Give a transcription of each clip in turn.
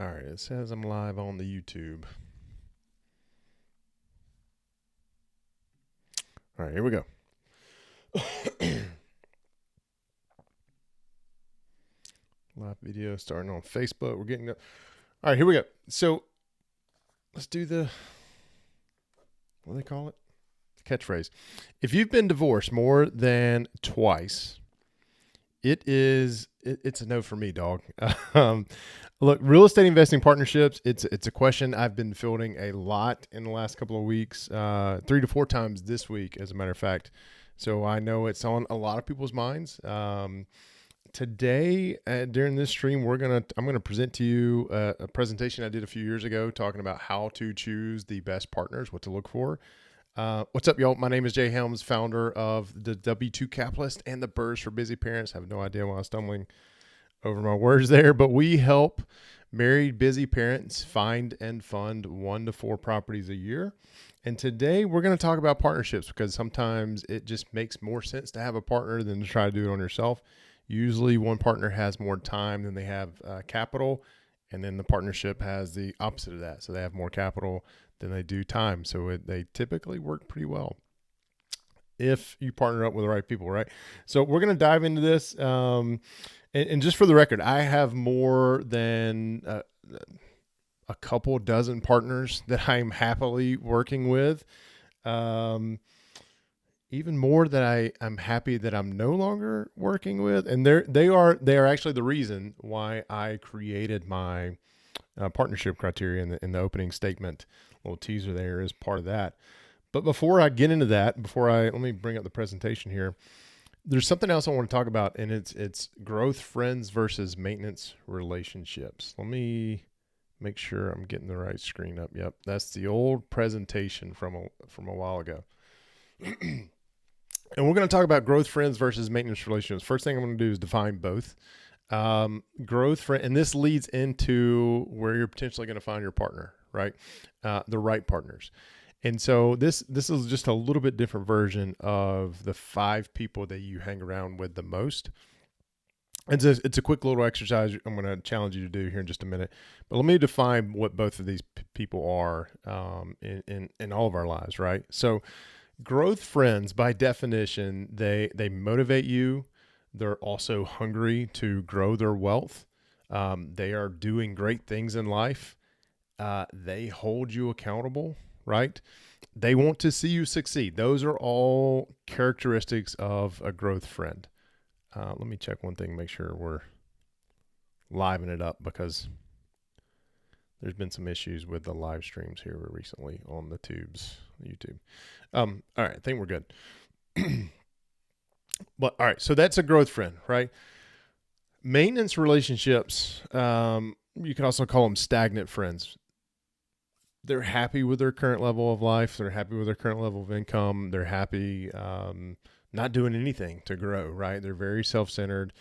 All right, it says I'm live on the YouTube. All right, here we go. Live video starting on Facebook. We're getting up. All right, here we go. So let's do what do they call it? Catchphrase. If you've been divorced more than twice, it's a no for me, dog. Um, Look, real estate investing partnerships. It's a question I've been fielding a lot in the last couple of weeks, 3 to 4 times this week, as a matter of fact. So I know it's on a lot of people's minds. Today, during this stream, I'm gonna present to you a presentation I did a few years ago, talking about how to choose the best partners, what to look for. What's up, y'all? My name is Jay Helms, founder of the W2 Capitalist and the BRRRRs for Busy Parents. I have no idea why I'm stumbling over my words there, but we help married busy parents find and fund 1 to 4 properties a year. And today we're going to talk about partnerships, because sometimes it just makes more sense to have a partner than to try to do it on yourself. Usually one partner has more time than they have capital, and then the partnership has the opposite of that. So they have more capital than they do time. So they typically work pretty well if you partner up with the right people, right? So we're going to dive into this. And just for the record, I have more than a couple dozen partners that I'm happily working with. Even more that I'm happy that I'm no longer working with. And they are actually the reason why I created my partnership criteria in the opening statement. A little teaser there is part of that. But before I get into that, let me bring up the presentation here. There's something else I want to talk about, and it's growth friends versus maintenance relationships. Let me make sure I'm getting the right screen up. Yep, that's the old presentation from a while ago. And we're going to talk about growth friends versus maintenance relationships. First thing I'm going to do is define both. Growth friend, and this leads into where you're potentially going to find your partner, right? The right partners. And so this is just a little bit different version of the 5 people that you hang around with the most. It's a quick little exercise I'm going to challenge you to do here in just a minute. But let me define what both of these people are in all of our lives, right? So growth friends, by definition, they motivate you. They're also hungry to grow their wealth. They are doing great things in life. They hold you accountable, right? They want to see you succeed. Those are all characteristics of a growth friend. Let me check one thing, make sure we're livening it up, because there's been some issues with the live streams here recently on the YouTube. All right, I think we're good. But all right, so that's a growth friend, right? Maintenance relationships, you can also call them stagnant friends. They're happy with their current level of life. They're happy with their current level of income. They're happy not doing anything to grow, right? They're very self-centered,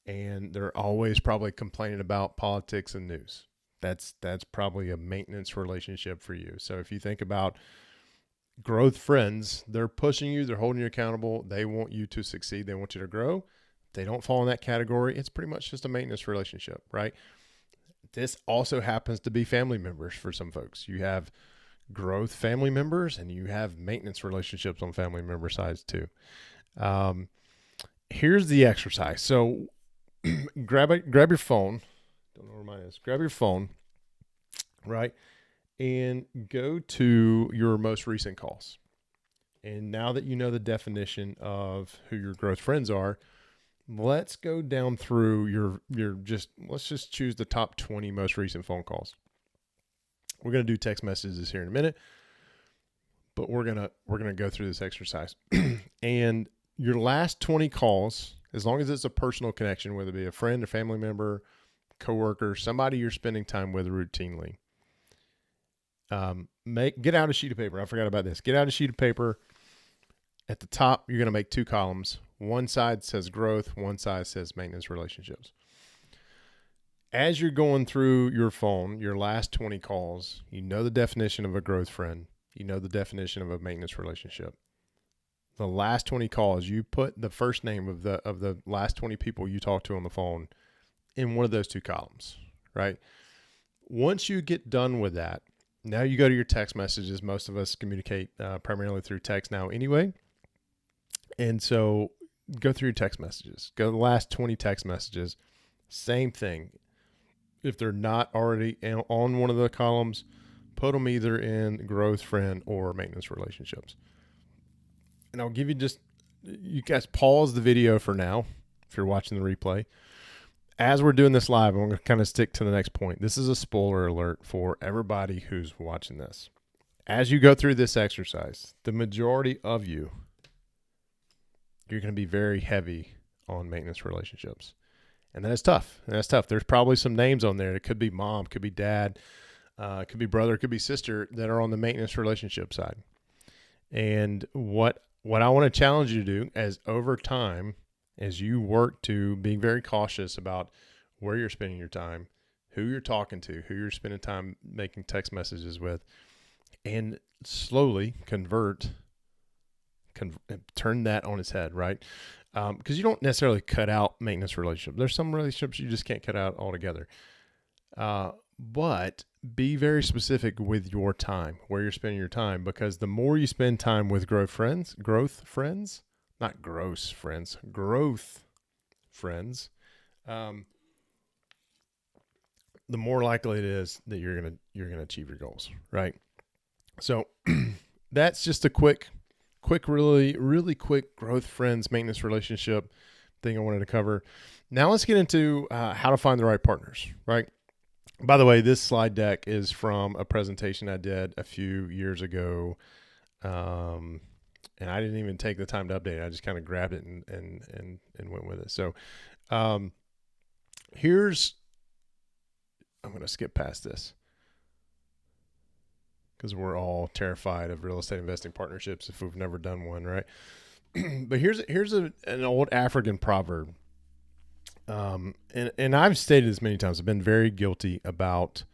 and they're always probably complaining about politics and news. That's probably a maintenance relationship for you. So if you think about growth friends, they're pushing you, they're holding you accountable. They want you to succeed. They want you to grow. If they don't fall in that category, it's pretty much just a maintenance relationship, right? This also happens to be family members for some folks. You have growth family members, and you have maintenance relationships on family member sides too. Here's the exercise. So grab your phone. Don't know where mine is. Grab your phone, right? And go to your most recent calls. And now that you know the definition of who your growth friends are, let's go down through let's just choose the top 20 most recent phone calls. We're going to do text messages here in a minute, but we're going to go through this exercise. And your last 20 calls, as long as it's a personal connection, whether it be a friend, a family member, coworker, somebody you're spending time with routinely, get out a sheet of paper. I forgot about this. Get out a sheet of paper. At the top, you're going to make 2 columns. One side says growth, one side says maintenance relationships. As you're going through your phone, your last 20 calls, you know the definition of a growth friend. You know the definition of a maintenance relationship. The last 20 calls, you put the first name of the last 20 people you talked to on the phone in one of those 2 columns, right? once you get done with that, now you go to your text messages. Most of us communicate primarily through text now anyway. And so go through your text messages. Go to the last 20 text messages. Same thing. If they're not already on one of the columns, put them either in growth, friend, or maintenance relationships. And I'll give you you guys pause the video for now if you're watching the replay. As we're doing this live, I'm going to kind of stick to the next point. This is a spoiler alert for everybody who's watching this. As you go through this exercise, the majority of you're going to be very heavy on maintenance relationships. And that is tough. There's probably some names on there. It could be mom, could be dad, could be brother, could be sister that are on the maintenance relationship side. And what I want to challenge you to do as over time, as you work to being very cautious about where you're spending your time, who you're talking to, who you're spending time making text messages with, and slowly turn that on its head, right? Because you don't necessarily cut out maintenance relationships. There's some relationships you just can't cut out altogether. But be very specific with your time, where you're spending your time, because the more you spend time with growth friends, the more likely it is that you're gonna achieve your goals, right? So that's just a quick, really, really quick growth friends maintenance relationship thing I wanted to cover. Now let's get into how to find the right partners, right? By the way, this slide deck is from a presentation I did a few years ago, and I didn't even take the time to update it. I just kind of grabbed it and went with it. So I'm going to skip past this because we're all terrified of real estate investing partnerships if we've never done one, right? But here's an old African proverb. And I've stated this many times. I've been very guilty about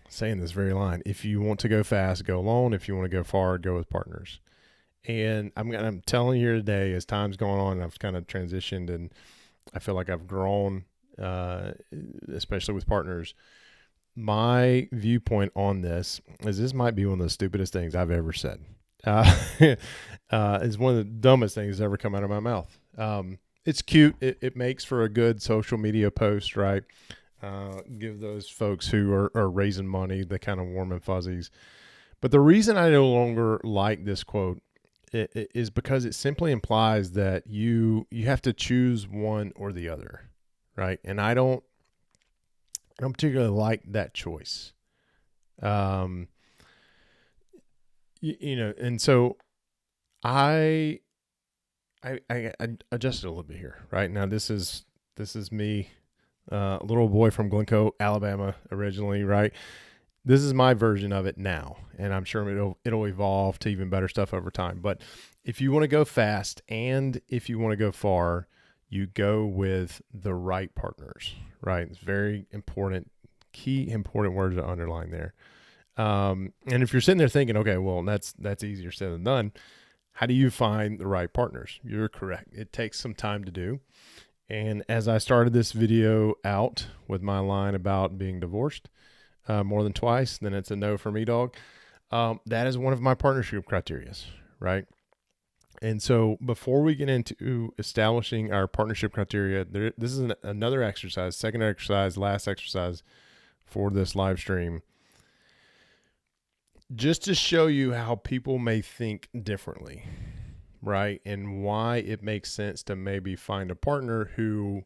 saying this very line. If you want to go fast, go alone. If you want to go far, go with partners. And I'm telling you here today, as time's going on, I've kind of transitioned and I feel like I've grown, especially with partners. My viewpoint on this is this might be one of the stupidest things I've ever said. It's one of the dumbest things that's ever come out of my mouth. It's cute. It makes for a good social media post, right? Give those folks who are raising money the kind of warm and fuzzies. But the reason I no longer like this quote is because it simply implies that you have to choose one or the other, right? And I don't particularly like that choice. And so I adjusted a little bit here, right? Now this is me, a little boy from Glencoe, Alabama originally, right? This is my version of it now, and I'm sure it'll evolve to even better stuff over time. But if you want to go fast and if you want to go far, you go with the right partners, right? It's very important, important words to underline there. And if you're sitting there thinking, okay, well, that's easier said than done. How do you find the right partners? You're correct. It takes some time to do. And as I started this video out with my line about being divorced more than twice, then it's a no for me, dog. That is one of my partnership criteria, right? And so before we get into establishing our partnership criteria, this is another exercise, second exercise, last exercise for this live stream, just to show you how people may think differently, right? And why it makes sense to maybe find a partner who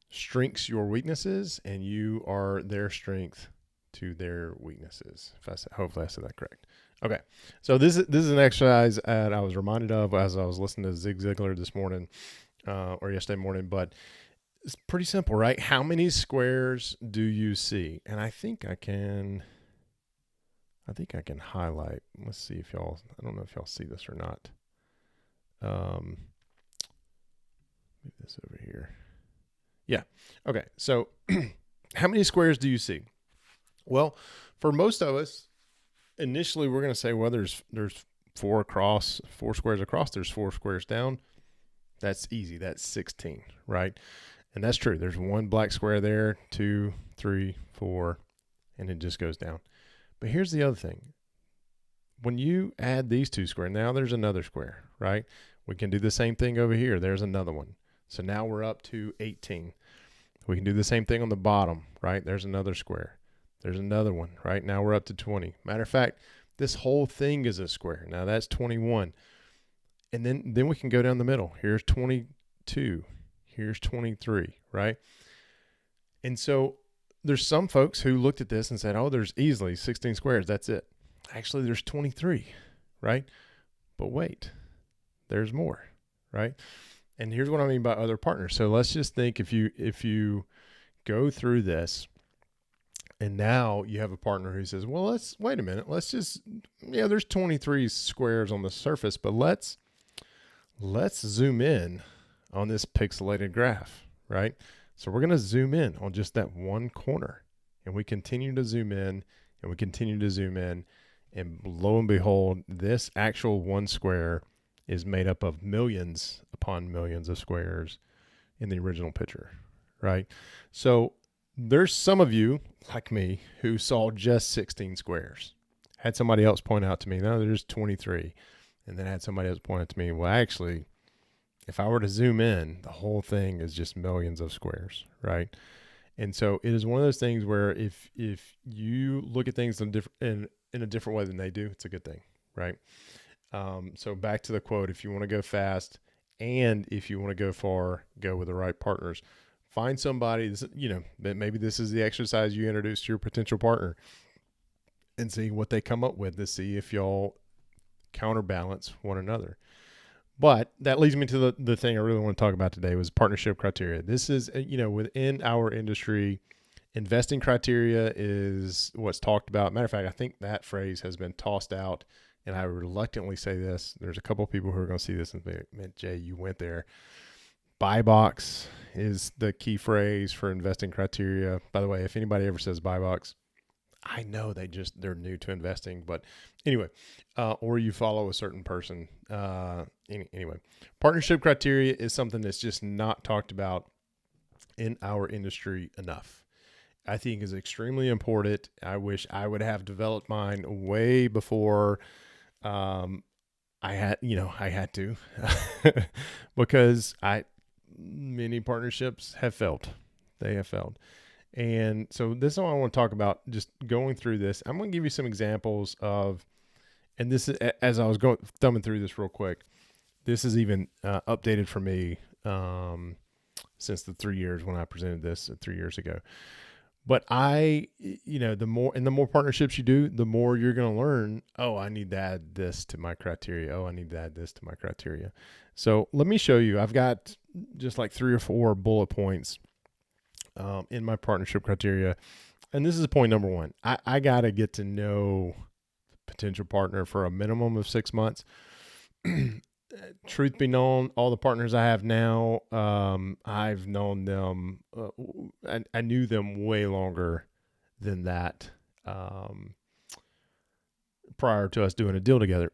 shrinks your weaknesses and you are their strength to their weaknesses. Hopefully I said that correct. Okay. So this is an exercise that I was reminded of as I was listening to Zig Ziglar this morning, or yesterday morning, but it's pretty simple, right? How many squares do you see? And I think I can highlight. Let's see if I don't know if y'all see this or not. Move this over here. Yeah. Okay. So how many squares do you see? Well, for most of us, initially we're going to say, well, there's 4 squares across, there's 4 squares down. That's easy. That's 16, right? And that's true. There's one black square there, 2, 3, 4, and it just goes down. But here's the other thing. When you add these two squares, now there's another square, right? We can do the same thing over here. There's another one. So now we're up to 18. We can do the same thing on the bottom, right? There's another square. There's another one, right? Now we're up to 20. Matter of fact, this whole thing is a square. Now that's 21. And then we can go down the middle. Here's 22. Here's 23, right? And so there's some folks who looked at this and said, oh, there's easily 16 squares. That's it. Actually, there's 23, right? But wait, there's more, right? And here's what I mean by other partners. So let's just think if you go through this and now you have a partner who says, well, wait a minute. Let's just, there's 23 squares on the surface, but let's zoom in on this pixelated graph, right? So we're going to zoom in on just that one corner, and we continue to zoom in and we continue to zoom in. And lo and behold, this actual one square is made up of millions upon millions of squares in the original picture, right? So there's some of you, like me, who saw just 16 squares. Had somebody else point out to me, no, there's 23. And then had somebody else point out to me, well, actually, if I were to zoom in, the whole thing is just millions of squares, right? And so it is one of those things where if you look at things in a different way than they do, it's a good thing, right? So back to the quote, if you want to go fast and if you want to go far, go with the right partners. Find somebody, that maybe this is the exercise you introduce to your potential partner and see what they come up with to see if y'all counterbalance one another. But that leads me to the thing I really want to talk about today was partnership criteria. This is, within our industry, investing criteria is what's talked about. Matter of fact, I think that phrase has been tossed out, and I reluctantly say this. There's a couple of people who are going to see this and say, man, Jay, you went there. Buy box is the key phrase for investing criteria. By the way, if anybody ever says buy box, I know they're new to investing, but anyway, or you follow a certain person. Anyway, partnership criteria is something that's just not talked about in our industry enough. I think is extremely important. I wish I would have developed mine way before I had to because many partnerships have failed. They have failed. And so this is what I want to talk about, just going through this. I'm going to give you some examples of, and this is, as I was thumbing through this real quick, this is even updated for me since the 3 years when I presented this 3 years ago. But the more partnerships you do, the more you're going to learn, oh, I need to add this to my criteria. Oh, I need to add this to my criteria. So let me show you. I've got just like 3 or 4 bullet points in my partnership criteria. And this is point number 1. I got to get to know the potential partner for a minimum of 6 months. Truth be known, all the partners I have now, I've known them. I knew them way longer than that prior to us doing a deal together.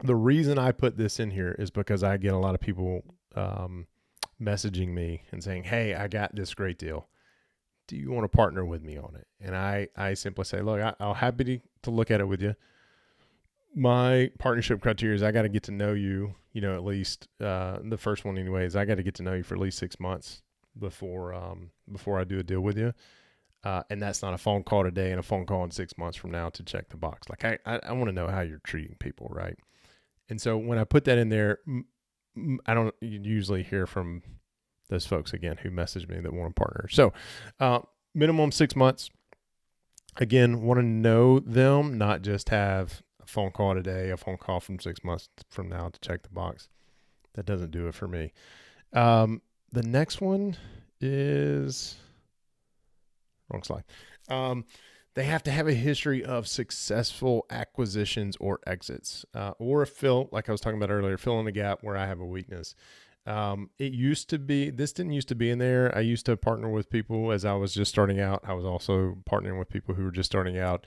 The reason I put this in here is because I get a lot of people messaging me and saying, hey, I got this great deal. Do you want to partner with me on it? And I simply say, look, I'll happy to look at it with you. My partnership criteria is I got to get to know you, at least the first one anyways, I got to get to know you for at least 6 months before I do a deal with you. And that's not a phone call today and a phone call in 6 months from now to check the box. Like I want to know how you're treating people, right? And so when I put that in there, I don't usually hear from those folks again who message me that want to partner. So minimum 6 months. Again, want to know them, not just have a phone call today, a phone call from 6 months from now to check the box. That doesn't do it for me. The next one is wrong slide. They have to have a history of successful acquisitions or exits, or like I was talking about earlier, fill in the gap where I have a weakness. This didn't used to be in there. I used to partner with people as I was just starting out. I was also partnering with people who were just starting out,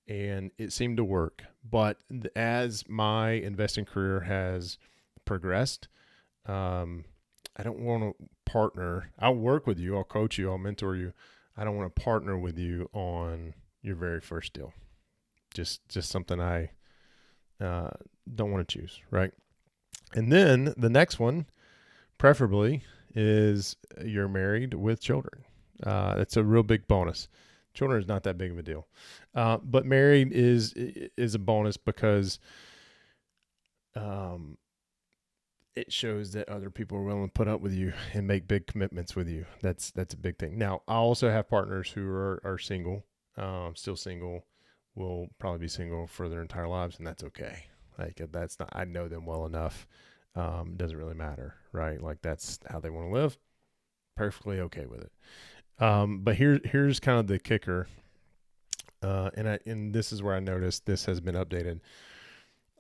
and it seemed to work. But as my investing career has progressed, I I don't want to partner. I'll work with you. I'll coach you. I'll mentor you. I don't want to partner with you on your very first deal. Just something I uh, don't want to choose, right? And then the next one, preferably, is you're married with children. That's a real big bonus. Children is not that big of a deal, but married is a bonus because um, it shows that other people are willing to put up with you and make big commitments with you. That's a big thing. Now, I also have partners who are single, still single, will probably be single for their entire lives, and that's okay. Like that's not. I know them well enough. Doesn't really matter, right? Like that's how they want to live. Perfectly okay with it. But here's kind of the kicker, and this is where I noticed this has been updated.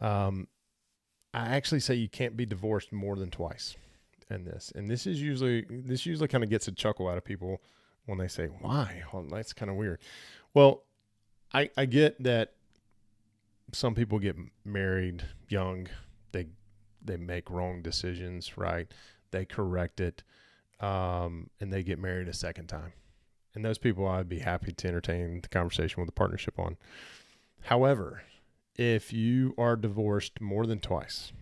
Um, I actually say you can't be divorced more than twice in this. And this usually kind of gets a chuckle out of people when they say, why? Well, that's kind of weird. Well, I get that some people get married young. They make wrong decisions, right? They correct it, and they get married a second time. And those people I'd be happy to entertain the conversation with the partnership on. However, if you are divorced more than twice,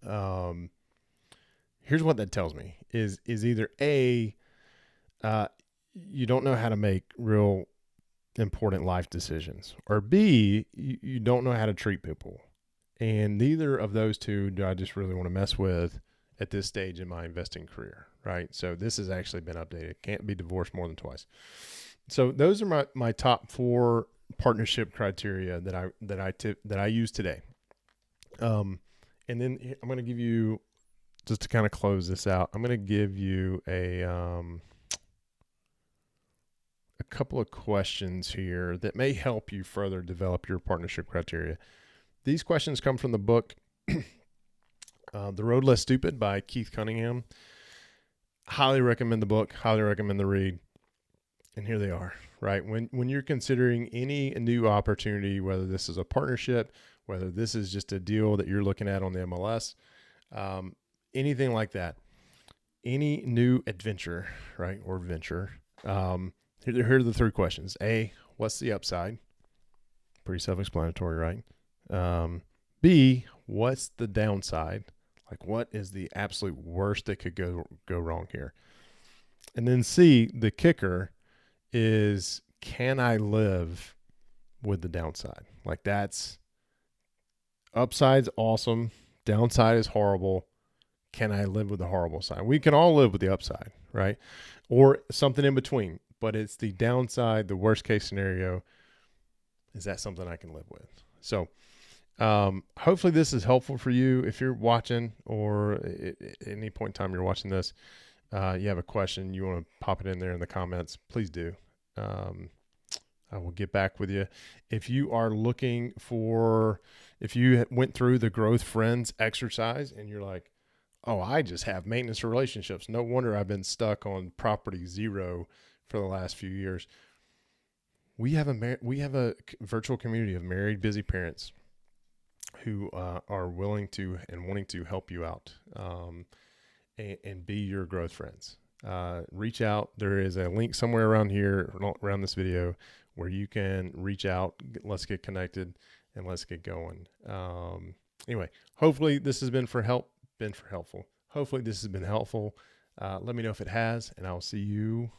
here's what that tells me is either A, you don't know how to make real important life decisions, or B, you don't know how to treat people. And neither of those two do I just really want to mess with at this stage in my investing career, right? So this has actually been updated. Can't be divorced more than twice. So those are my top 4 partnership criteria that I use today. And then I'm going to give you, just to kind of close this out, I'm going to give you a couple of questions here that may help you further develop your partnership criteria. These questions come from the book The Road Less Stupid by Keith Cunningham. Highly recommend the book, highly recommend the read. And here they are, right? When you're considering any new opportunity, whether this is a partnership, whether this is just a deal that you're looking at on the MLS, anything like that, any new adventure, right, or venture, here are the 3 questions. A, what's the upside? Pretty self-explanatory, right? B, what's the downside? Like, what is the absolute worst that could go wrong here? And then C, the kicker is, can I live with the downside? Like, that's upside's awesome, downside is horrible. Can I live with the horrible side? We can all live with the upside, right? Or something in between, but it's the downside, the worst case scenario. Is that something I can live with? So hopefully this is helpful for you. If you're watching, or at any point in time you're watching this, you have a question, you want to pop it in there in the comments, please do. I will get back with you. If you are looking for, if you went through the Growth Friends exercise and you're like, oh, I just have maintenance relationships, no wonder I've been stuck on property 0 for the last few years. We have a virtual community of married, busy parents who are willing to and wanting to help you out, and be your growth friends. Reach out. There is a link somewhere around here, around this video, where you can reach out. Let's get connected and let's get going. Anyway, hopefully this has been helpful. Hopefully this has been helpful. Let me know if it has, and I'll see you